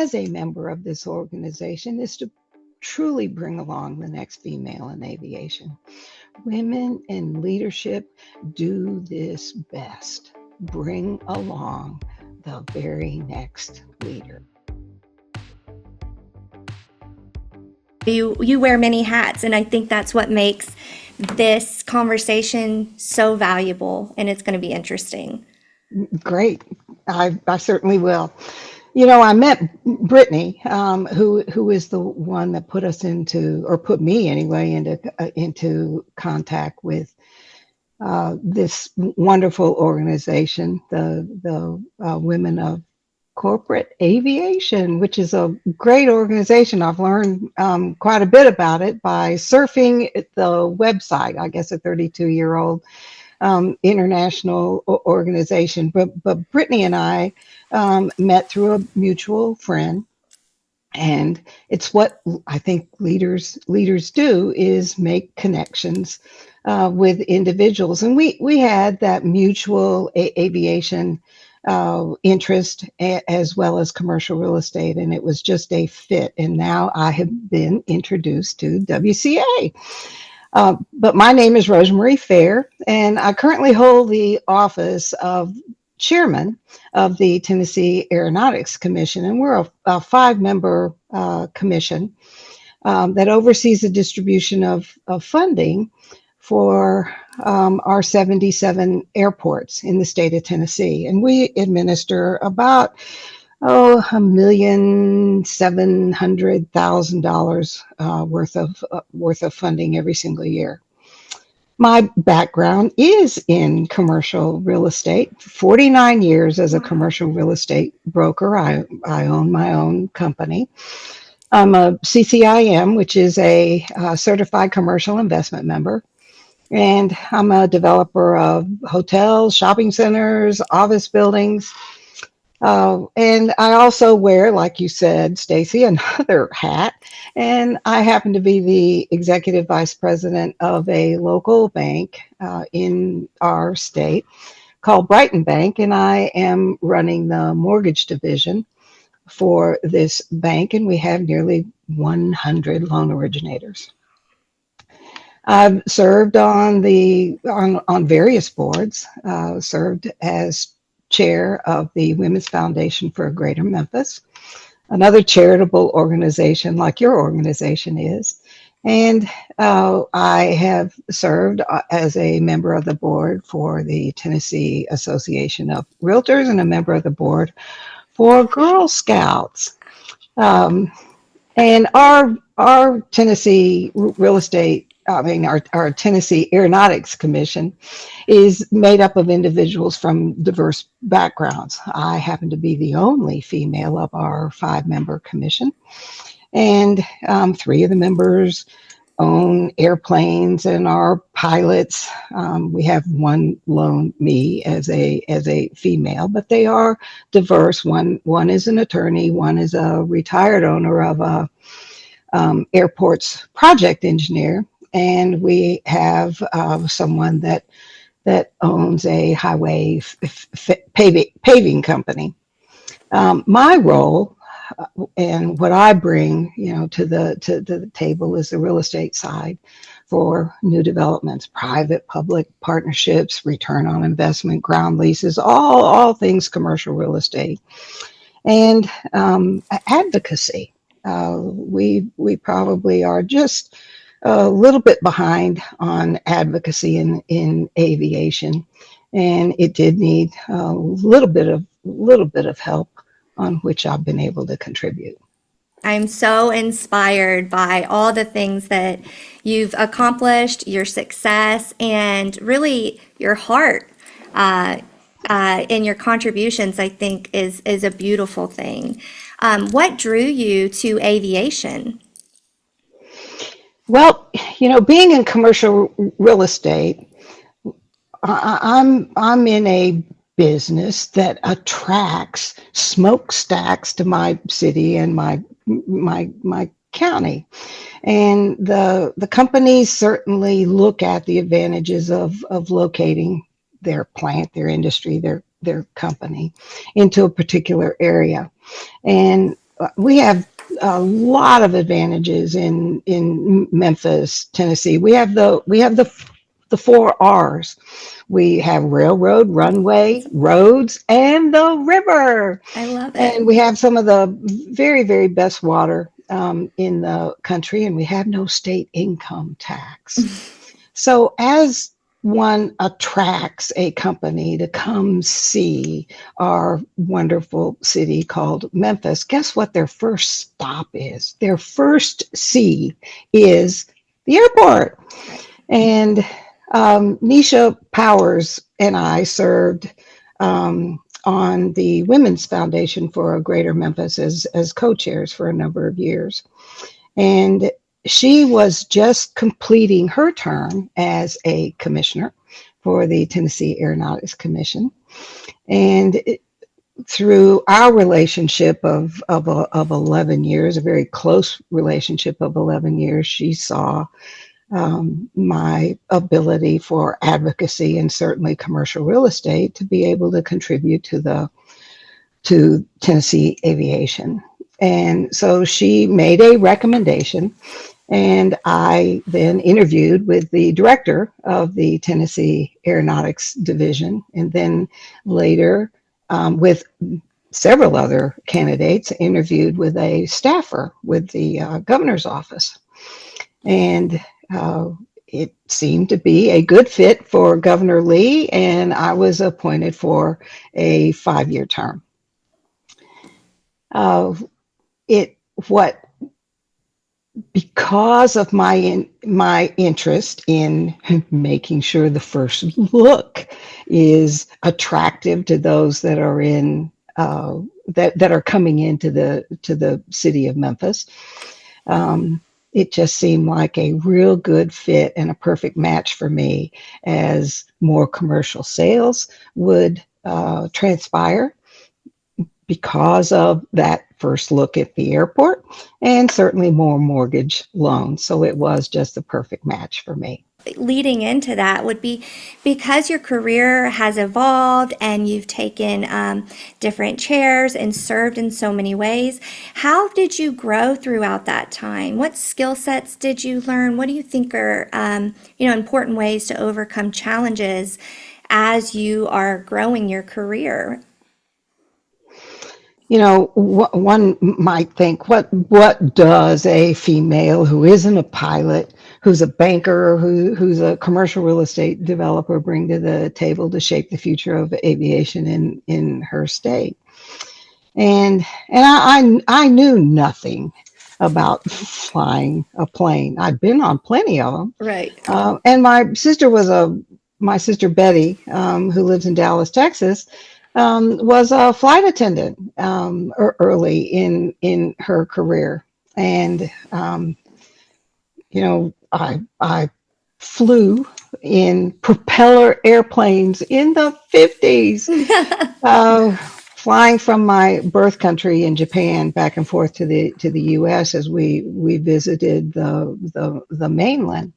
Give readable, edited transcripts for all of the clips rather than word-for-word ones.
as a member of this organization is to truly bring along the next female in aviation. Women in leadership do this best. Bring along the very next leader. You wear many hats, and I think that's what makes this conversation so valuable, and it's going to be interesting. Great. I certainly will. I met Brittany, who is the one that put us into, or put me anyway, into contact with this wonderful organization, the Women of Corporate Aviation, which is a great organization. I've learned quite a bit about it by surfing the website. I guess a 32-year-old international organization. But Brittany and I met through a mutual friend. And it's what I think leaders do, is make connections with individuals. And we had that mutual aviation interest, as well as commercial real estate, and it was just a fit. And now I have been introduced to WCA. But my name is Rosemarie Fair, and I currently hold the office of chairman of the Tennessee Aeronautics Commission, and we're a 5-member commission that oversees the distribution of funding for our 77 airports in the state of Tennessee. And we administer about $1,700,000 worth of funding every single year. My background is in commercial real estate. 49 years as a commercial real estate broker. I own my own company. I'm a CCIM, which is a certified commercial investment member. And I'm a developer of hotels, shopping centers, office buildings. And I also wear, like you said, Stacy, another hat. And I happen to be the executive vice president of a local bank in our state called Brighton Bank. And I am running the mortgage division for this bank. And we have nearly 100 loan originators. I've served on various boards, served as chair of the Women's Foundation for Greater Memphis, another charitable organization like your organization is. And I have served as a member of the board for the Tennessee Association of Realtors and a member of the board for Girl Scouts. And our Tennessee real estate, our Tennessee Aeronautics Commission is made up of individuals from diverse backgrounds. I happen to be the only female of our 5-member commission, and 3 of the members own airplanes and are pilots. We have one lone me as a female, but they are diverse. One is an attorney, one is a retired owner of a airport's project engineer, and we have someone that owns a highway paving company. My role and what I bring, to the table is the real estate side for new developments, private, public partnerships, return on investment, ground leases, all things commercial real estate, and advocacy. We probably are just a little bit behind on advocacy in aviation, and it did need a little bit of help, on which I've been able to contribute. I'm so inspired by all the things that you've accomplished, your success, and really your heart and your contributions, I think, is a beautiful thing. What drew you to aviation? Well, being in commercial real estate, I'm in a business that attracts smokestacks to my city and my county, and the companies certainly look at the advantages of locating their plant, their industry, their company into a particular area. And we have a lot of advantages in Memphis, Tennessee. We have the four R's. We have railroad, runway, roads, and the river. I love it. And we have some of the very, very best water in the country, and we have no state income tax. So as one attracts a company to come see our wonderful city called Memphis, guess what their first stop is? Their first C is the airport. And Nisha Powers and I served on the Women's Foundation for a Greater Memphis as co-chairs for a number of years. And she was just completing her term as a commissioner for the Tennessee Aeronautics Commission. And through our relationship of 11 years, a very close relationship of 11 years, she saw my ability for advocacy and certainly commercial real estate to be able to contribute to Tennessee Aviation. And so she made a recommendation, and I then interviewed with the director of the Tennessee Aeronautics Division, and then later with several other candidates, interviewed with a staffer with the governor's office. And it seemed to be a good fit for Governor Lee, and I was appointed for a 5-year term. Because of my interest in making sure the first look is attractive to those that are in that are coming into the city of Memphis. It just seemed like a real good fit and a perfect match for me as more commercial sales would transpire because of that first look at the airport, and certainly more mortgage loans. So it was just the perfect match for me. Leading into that would be because your career has evolved and you've taken different chairs and served in so many ways. How did you grow throughout that time? What skill sets did you learn? What do you think are important ways to overcome challenges as you are growing your career? One might think, what does a female who isn't a pilot, who's a banker, who's a commercial real estate developer bring to the table to shape the future of aviation in her state? And I knew nothing about flying a plane. I'd been on plenty of them. Right. And my sister Betty, who lives in Dallas, Texas, was a flight attendant early in her career. And, I flew in propeller airplanes in the 50s, flying from my birth country in Japan back and forth to the U.S. as we visited the mainland.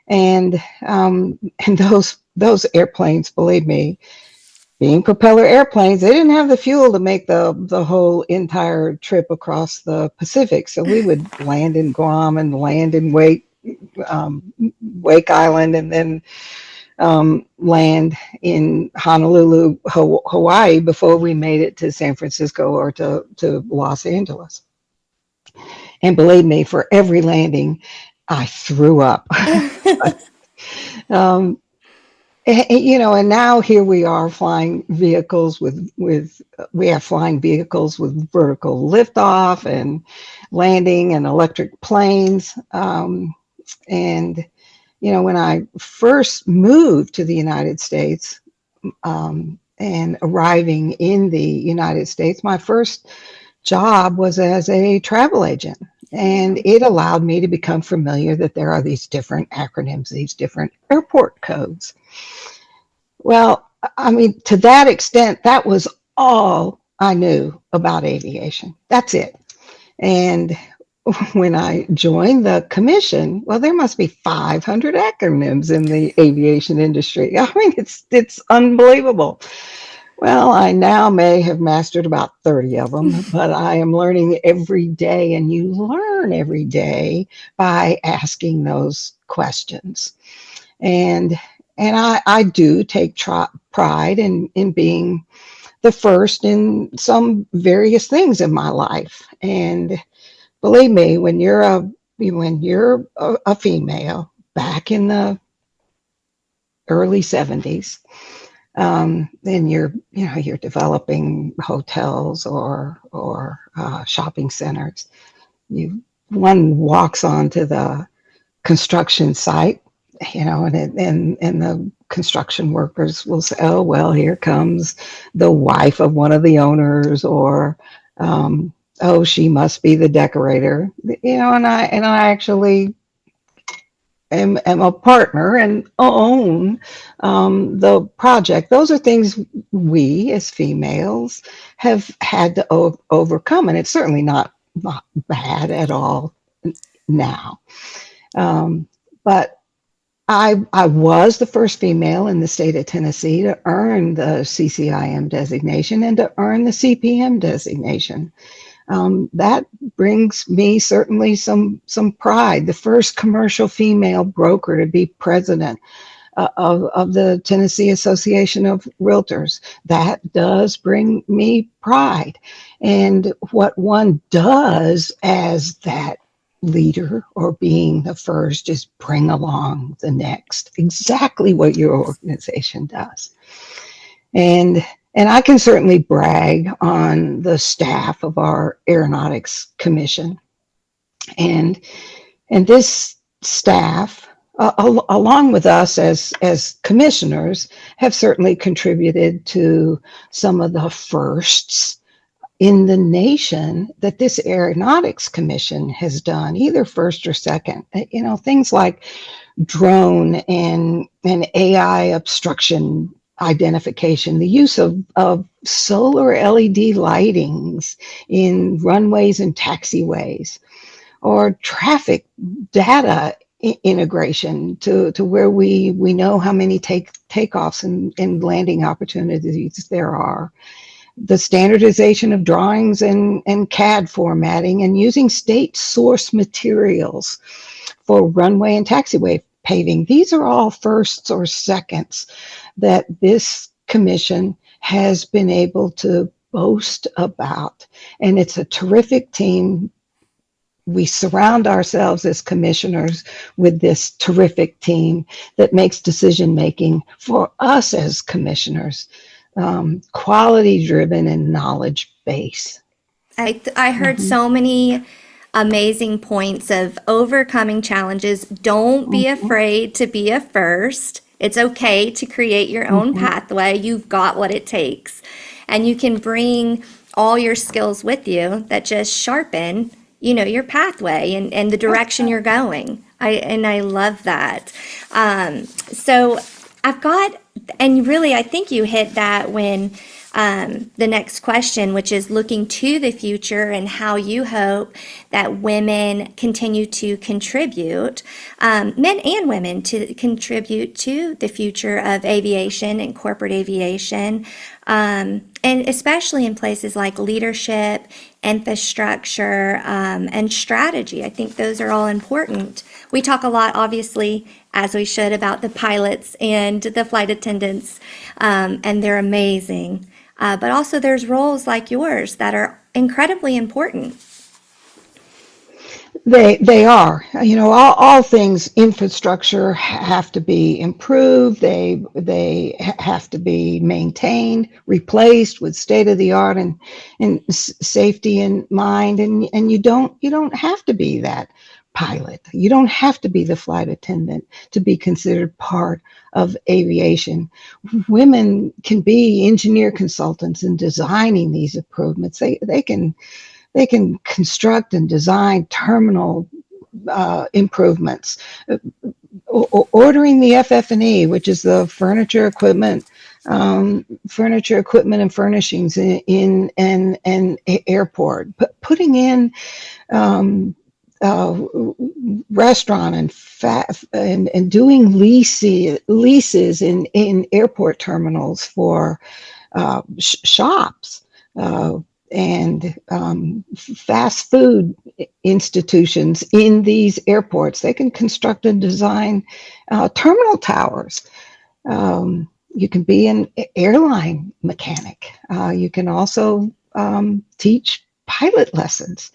And those airplanes, believe me, being propeller airplanes, they didn't have the fuel to make the whole entire trip across the Pacific. So we would land in Guam and land in Wake Island, and then land in Honolulu, Hawaii, before we made it to San Francisco or to Los Angeles. And believe me, for every landing, I threw up. And now here we are flying vehicles we have flying vehicles with vertical liftoff and landing and electric planes. And when I first moved to the United States, and arriving in the United States, my first job was as a travel agent. And it allowed me to become familiar that there are these different acronyms, these different airport codes. Well, I mean, to that extent, that was all I knew about aviation. That's it. And when I joined the commission, well, there must be 500 acronyms in the aviation industry. I mean, it's unbelievable. Well, I now may have mastered about 30 of them, but I am learning every day, and you learn every day by asking those questions. And I do take pride in being the first in some various things in my life. And believe me, when you're a female back in the early 70s, then you're developing hotels or shopping centers. You One walks onto the construction site, and the construction workers will say, "Oh well, here comes the wife of one of the owners," or "Oh, she must be the decorator," and I actually am a partner and own the project. Those are things we as females have had to overcome, and it's certainly not bad at all now. But I was the first female in the state of Tennessee to earn the CCIM designation and to earn the CPM designation. That brings me certainly some pride. The first commercial female broker to be president of the Tennessee Association of Realtors. That does bring me pride. And what one does as that leader or being the first is bring along the next, exactly what your organization does. And I can certainly brag on the staff of our Aeronautics Commission. And this staff, along with us as commissioners, have certainly contributed to some of the firsts in the nation that this Aeronautics Commission has done, either first or second. Things like drone and AI obstruction identification, the use of solar LED lightings in runways and taxiways, or traffic data integration to where we know how many takeoffs and landing opportunities there are. The standardization of drawings and CAD formatting, and using state source materials for runway and taxiway paving. These are all firsts or seconds that this commission has been able to boast about. And it's a terrific team. We surround ourselves as commissioners with this terrific team that makes decision making for us as commissioners quality driven and knowledge based. I heard Mm-hmm. so many amazing points of overcoming challenges. Don't be Mm-hmm. afraid to be a first. It's okay to create your own Mm-hmm. pathway. You've got what it takes. And you can bring all your skills with you that just sharpen, your pathway and the direction you're going. I love that. So I've got, and really, I think you hit that when the next question, which is looking to the future and how you hope that women continue to contribute, men and women to contribute to the future of aviation and corporate aviation, and especially in places like leadership, infrastructure, and strategy. I think those are all important. We talk a lot, obviously, as we should, about the pilots and the flight attendants, and they're amazing. But also, there's roles like yours that are incredibly important. They are. All things infrastructure have to be improved. They have to be maintained, replaced with state of the art and safety in mind. And you don't have to be that pilot. You don't have to be the flight attendant to be considered part of aviation. Women can be engineer consultants in designing these improvements. They can construct and design terminal improvements, ordering the FF&E, which is the furniture, equipment, and furnishings in an airport, putting in uh, restaurant and doing leases in airport terminals for shops, uh, and fast food institutions in these airports. They can construct and design terminal towers. You can be an airline mechanic. You can also teach pilot lessons.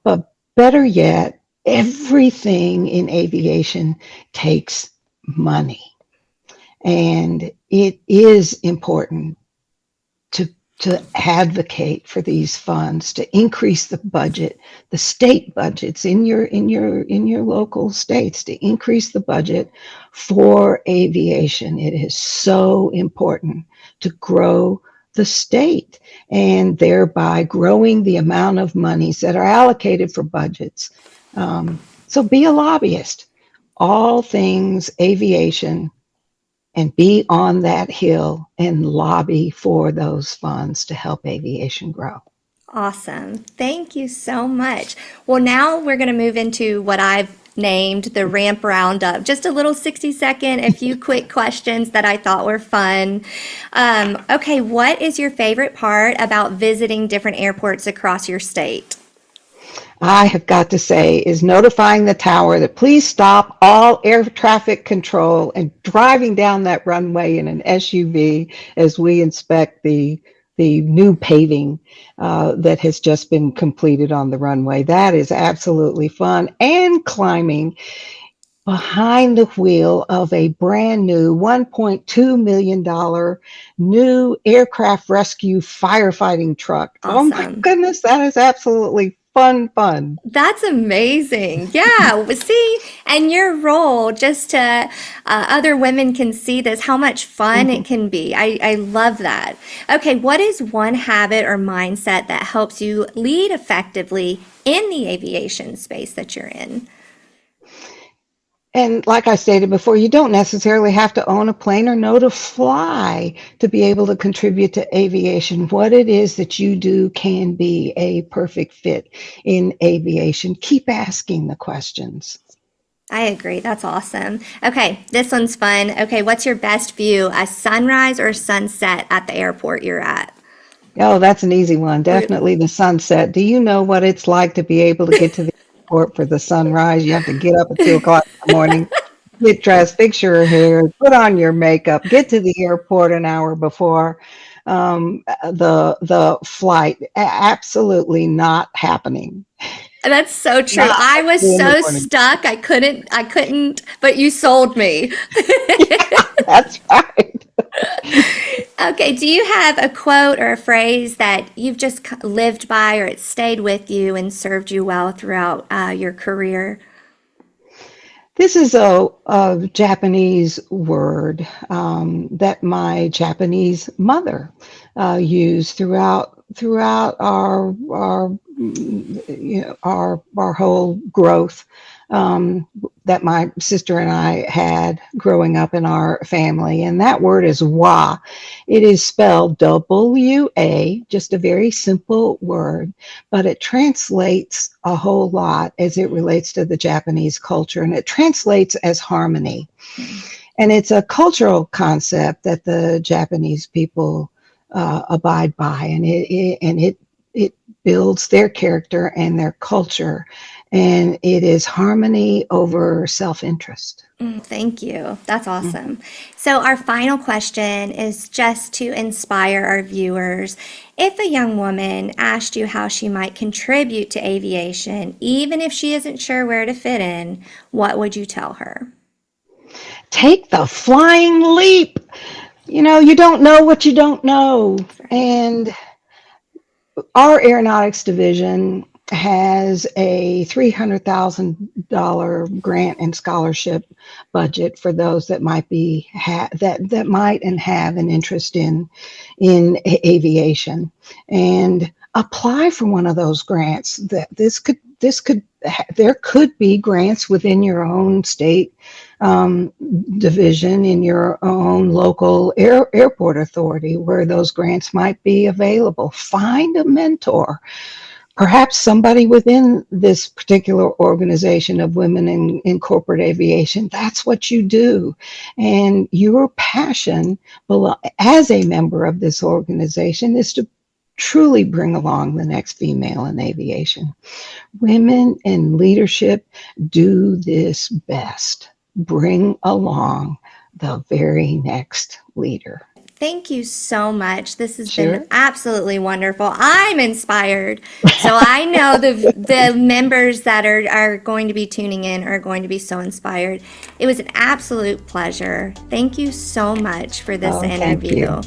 But better yet, everything in aviation takes money. And it is important to to advocate for these funds, to increase the budget, the state budgets in your local states, to increase the budget for aviation. It is so important to grow the state and thereby growing the amount of monies that are allocated for budgets. So be a lobbyist. All things aviation, and be on that hill and lobby for those funds to help aviation grow. Awesome. Thank you so much. Well, now we're going to move into what I've named the ramp roundup. Just a little 60-second, a few quick questions that I thought were fun. Okay, what is your favorite part about visiting different airports across your state? I have got to say is notifying the tower that please stop all air traffic control and driving down that runway in an SUV as we inspect the new paving that has just been completed on the runway. That is absolutely fun. And climbing behind the wheel of a brand new $1.2 million new aircraft rescue firefighting truck. Oh my Awesome. goodness, that is absolutely fun. That's amazing. Yeah. See, and your role, just to other women can see this, how much fun it Mhm. can be. I love that. Okay. What is one habit or mindset that helps you lead effectively in the aviation space that you're in? And like I stated before, you don't necessarily have to own a plane or know to fly to be able to contribute to aviation. What it is that you do can be a perfect fit in aviation. Keep asking the questions. I agree. That's awesome. Okay. This one's fun. Okay. What's your best view, a sunrise or sunset at the airport you're at? Oh, that's an easy one. Definitely the sunset. Do you know what it's like to be able to get to the airport for the sunrise? You have to get up at 2 o'clock in the morning, get dressed, fix your hair, put on your makeup, get to the airport an hour before the flight. Absolutely not happening. That's so true. Not I was in the so morning. stuck. I couldn't, but you sold me. That's right. Okay, do you have a quote or a phrase that you've just lived by or it stayed with you and served you well throughout your career? This is a Japanese word that my Japanese mother used throughout our whole growth that my sister and I had growing up in our family, and that word is wa. It is spelled W-A, just a very simple word, but it translates a whole lot as it relates to the Japanese culture, and it translates as harmony. And it's a cultural concept that the Japanese people abide by, and it builds their character and their culture, and it is harmony over self-interest. Thank you. That's awesome. So, our final question is just to inspire our viewers. If a young woman asked you how she might contribute to aviation, even if she isn't sure where to fit in, what would you tell her? Take the flying leap. You don't know what you don't know. Right. And our aeronautics division has a $300,000 grant and scholarship budget for those that might that might and have an interest in aviation, and apply for one of those grants. That there could be grants within your own state division in your own local airport authority where those grants might be available. Find a mentor. perhaps somebody within this particular organization of women in corporate aviation, that's what you do. And your passion as a member of this organization is to truly bring along the next female in aviation. Women in leadership do this best. Bring along the very next leader. Thank you so much. This has been Sure. absolutely wonderful. I'm inspired. So I know the members that are going to be tuning in are going to be so inspired. It was an absolute pleasure. Thank you so much for this Oh, thank you. interview.